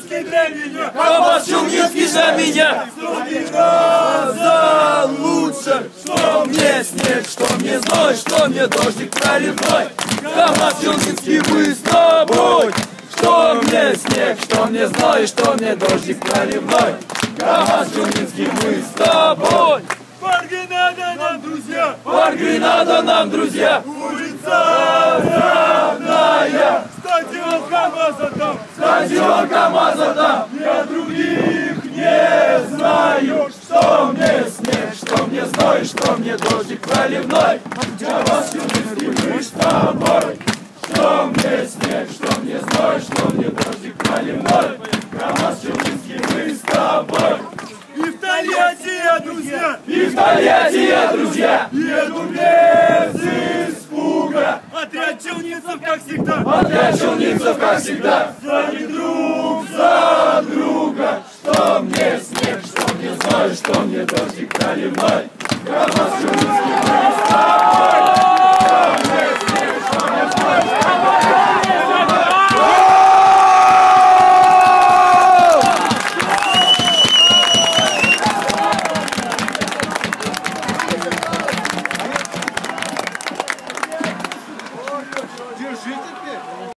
Челнинский для меня. КамАЗ Челнинский для меня. 103 раза лучше. Что мне снег, что мне зной, что мне дождик проливной. КамАЗ Челнинский, мы с тобой. Что мне снег, что мне зной, что мне дождик проливной. КамАЗ Челнинский, мы с тобой. Паргренада нам, друзья. Паргренада нам, друзья. Улица родная. Стадион КамАЗа там. Стадион КамАЗа там. Я других не знаю. Что мне снег, что мне зной, что мне дождик проливной. КамАЗ Челнинский, мы с тобой. Что мне снег, что мне зной, что мне дождик проливной. КамАЗ Челнинский, мы с тобой. И в Тольятти я, друзья. И в Тольятти я, друзья. Еду без испуга. Отряд челнинцев, как всегда. Отряд челнинцев, как всегда. Сзади друг за друга. Что мне снег, что мне зной, что мне дождик проливной. КамАЗ Челнинский.